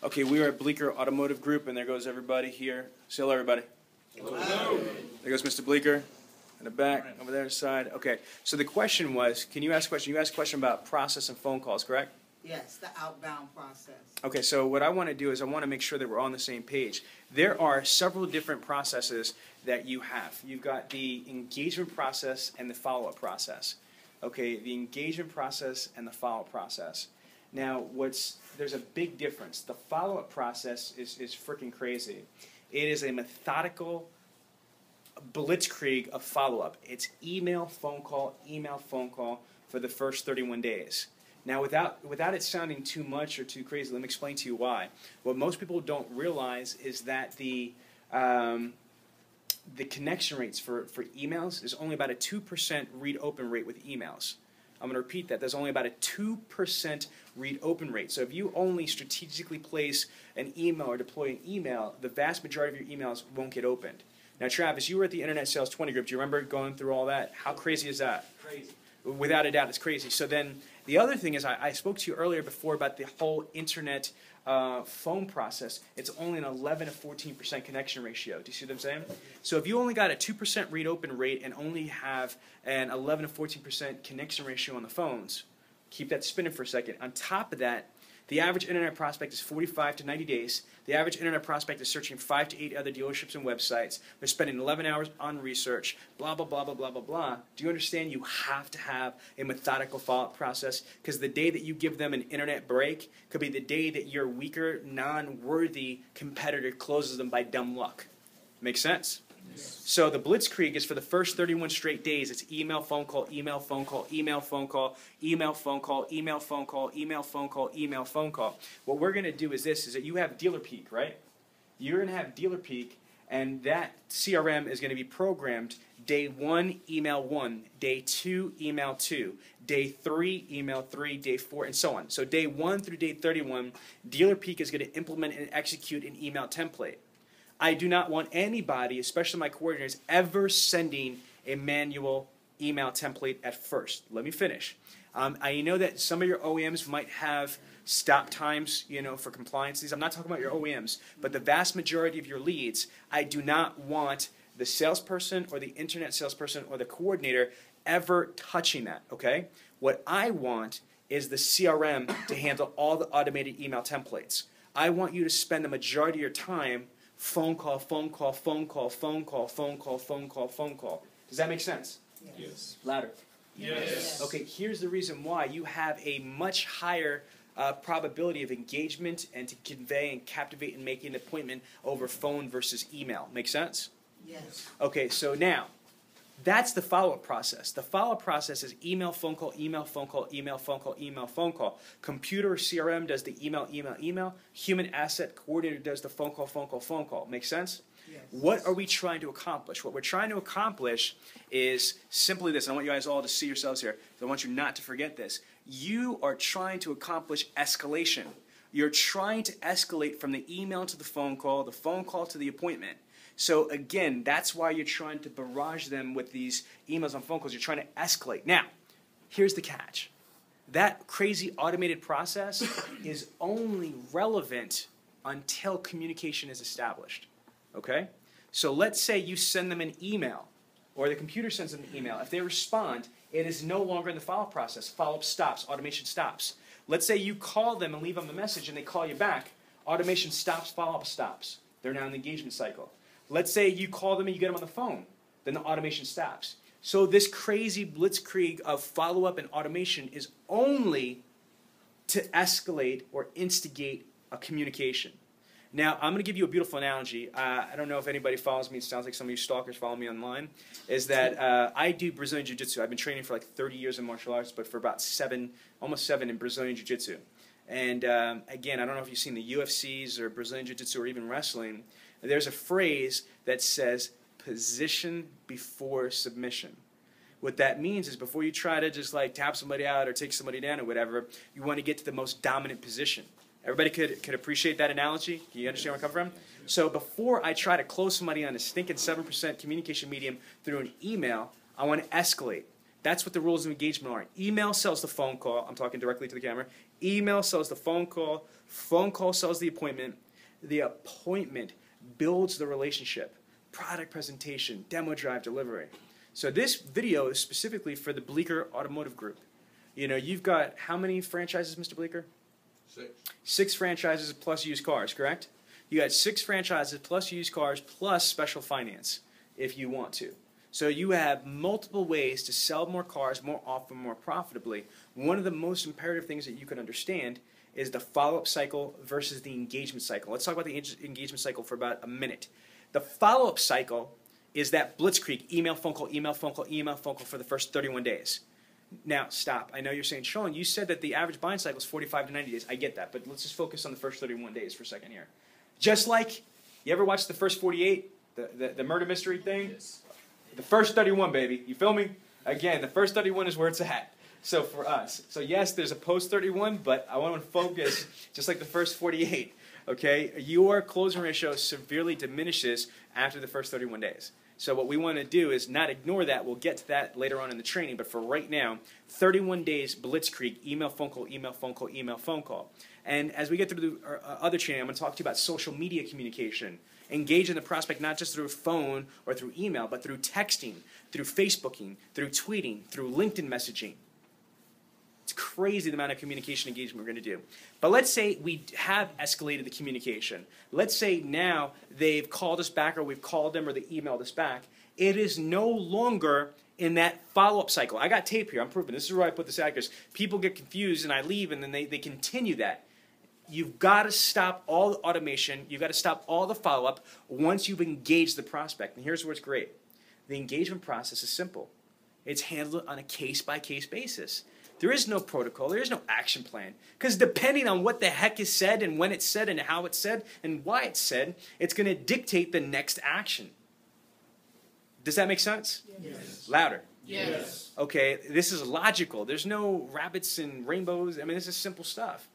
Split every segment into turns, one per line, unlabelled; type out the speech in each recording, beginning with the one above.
Okay, we are at Bleecker Automotive Group, and there goes everybody here. Say hello, everybody.
Hello.
There goes Mr. Bleecker in the back, over there side. Okay, so the question was, can you ask a question? You asked a question about process and phone calls, correct?
Yes, the outbound process.
Okay, so what I want to do is I want to make sure that we're on the same page. There are several different processes that you have. You've got the engagement process and the follow-up process. Okay, the engagement process and the follow-up process. Now, there's a big difference. The follow-up process is freaking crazy. It is a methodical blitzkrieg of follow-up. It's email, phone call for the first 31 days. Now, without it sounding too much or too crazy, let me explain to you why. What most people don't realize is that the connection rates for emails is only about a 2% read-open rate with emails. I'm going to repeat that. There's only about a 2% read-open rate. So if you only strategically place an email or deploy an email, the vast majority of your emails won't get opened. Now, Travis, you were at the Internet Sales 20 group. Do you remember going through all that? How crazy is that?
Crazy.
Without a doubt, it's crazy. So then the other thing is I spoke to you earlier before about the whole Internet phone process. It's only an 11 to 14% connection ratio. Do you see what I'm saying? So if you only got a 2% read-open rate and only have an 11 to 14% connection ratio on the phones, keep that spinning for a second. On top of that, the average Internet prospect is 45 to 90 days. The average Internet prospect is searching 5 to 8 other dealerships and websites. They're spending 11 hours on research, blah, blah, blah, blah, blah, blah, blah. Do you understand you have to have a methodical follow-up process? Because the day that you give them an Internet break could be the day that your weaker, non-worthy competitor closes them by dumb luck. Make sense?
Yes.
So the blitzkrieg is for the first 31 straight days. It's email, phone call, email, phone call, email, phone call, email, phone call, email, phone call, email, phone call, email, phone call. What we're going to do is this, is that you have dealer peak, right? You're going to have dealer peak, and that CRM is going to be programmed day 1, email 1, day 2, email 2, day 3, email 3, day 4, and so on. So day 1 through day 31, dealer peak is going to implement and execute an email template. I do not want anybody, especially my coordinators, ever sending a manual email template at first. Let me finish. I know that some of your OEMs might have stop times, for compliances. I'm not talking about your OEMs, but the vast majority of your leads, I do not want the salesperson or the Internet salesperson or the coordinator ever touching that, okay? What I want is the CRM to handle all the automated email templates. I want you to spend the majority of your time phone call, phone call, phone call, phone call, phone call, phone call, phone call. Does that make sense?
Yes.
Louder.
Yes.
Okay, here's the reason why. You have a much higher probability of engagement and to convey and captivate and make an appointment over phone versus email. Make sense?
Yes.
Okay, so now, that's the follow-up process. The follow-up process is email, phone call, email, phone call, email, phone call, email, phone call. Computer or CRM does the email, email, email. Human asset coordinator does the phone call, phone call, phone call. Make sense?
Yes.
What are we trying to accomplish? What we're trying to accomplish is simply this. I want you guys all to see yourselves here. I want you not to forget this. You are trying to accomplish escalation. You're trying to escalate from the email to the phone call to the appointment. So again, that's why you're trying to barrage them with these emails and phone calls. You're trying to escalate. Now, here's the catch. That crazy automated process is only relevant until communication is established. Okay? So let's say you send them an email, or the computer sends them an email. If they respond, it is no longer in the follow-up process. Follow-up stops. Automation stops. Let's say you call them and leave them a message and they call you back. Automation stops. Follow-up stops. They're now in the engagement cycle. Let's say you call them and you get them on the phone. Then the automation stops. So this crazy blitzkrieg of follow-up and automation is only to escalate or instigate a communication. Now, I'm going to give you a beautiful analogy. I don't know if anybody follows me. It sounds like some of you stalkers follow me online. Is that I do Brazilian Jiu-Jitsu. I've been training for like 30 years in martial arts, but for about almost seven in Brazilian Jiu-Jitsu. And again, I don't know if you've seen the UFCs or Brazilian Jiu-Jitsu or even wrestling. There's a phrase that says, position before submission. What that means is before you try to just like tap somebody out or take somebody down or whatever, you want to get to the most dominant position. Everybody could appreciate that analogy? Can you understand where I come from? So before I try to close somebody on a stinking 7% communication medium through an email, I want to escalate. That's what the rules of engagement are. Email sells the phone call. I'm talking directly to the camera. Email sells the phone call. Phone call sells the appointment. The appointment builds the relationship. Product presentation, demo drive, delivery. So this video is specifically for the Bleecker Automotive Group. You know, you've got how many franchises, Mr. Bleecker?
6.
6 franchises plus used cars, correct? You got 6 franchises plus used cars plus special finance if you want to. So you have multiple ways to sell more cars more often, more profitably. One of the most imperative things that you can understand is the follow-up cycle versus the engagement cycle. Let's talk about the engagement cycle for about a minute. The follow-up cycle is that blitzkrieg, email, phone call, email, phone call, email, phone call for the first 31 days. Now, stop. I know you're saying, Sean, you said that the average buying cycle is 45 to 90 days. I get that, but let's just focus on the first 31 days for a second here. Just like, you ever watch the first 48, the murder mystery thing?
Yes.
The first 31, baby. You feel me? Again, the first 31 is where it's at. So for us. So yes, there's a post 31, but I want to focus just like the first 48. Okay? Your closing ratio severely diminishes after the first 31 days. So what we want to do is not ignore that. We'll get to that later on in the training. But for right now, 31 days blitzkrieg, email, phone call, email, phone call, email, phone call. And as we get through the other training, I'm going to talk to you about social media communication. Engaging the prospect not just through phone or through email, but through texting, through Facebooking, through tweeting, through LinkedIn messaging. It's crazy the amount of communication engagement we're going to do. But let's say we have escalated the communication. Let's say now they've called us back or we've called them or they emailed us back. It is no longer in that follow-up cycle. I got tape here. I'm proving. This is where I put this out because people get confused and I leave and then they continue that. You've got to stop all the automation. You've got to stop all the follow-up once you've engaged the prospect. And here's where it's great. The engagement process is simple. It's handled on a case-by-case basis. There is no protocol. There is no action plan. Because depending on what the heck is said and when it's said and how it's said and why it's said, it's going to dictate the next action. Does that make sense?
Yes.
Louder.
Yes.
Okay, this is logical. There's no rabbits and rainbows. I mean, this is simple stuff.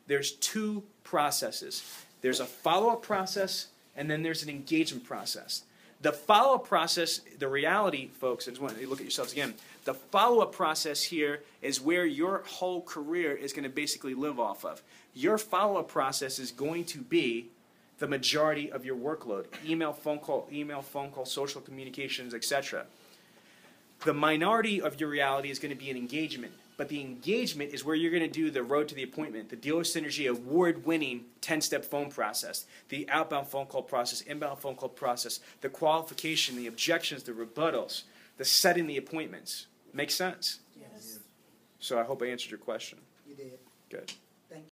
There's 2 processes. There's a follow-up process, and then there's an engagement process. The follow-up process, the reality, folks, I just want you to look at yourselves again. The follow-up process here is where your whole career is going to basically live off of. Your follow-up process is going to be the majority of your workload. Email, phone call, social communications, etc. The minority of your reality is going to be an engagement. But the engagement is where you're going to do the road to the appointment, the Dealer Synergy award-winning 10-step phone process, the outbound phone call process, inbound phone call process, the qualification, the objections, the rebuttals, the setting the appointments. Make sense?
Yes.
So I hope I answered your question.
You did.
Good.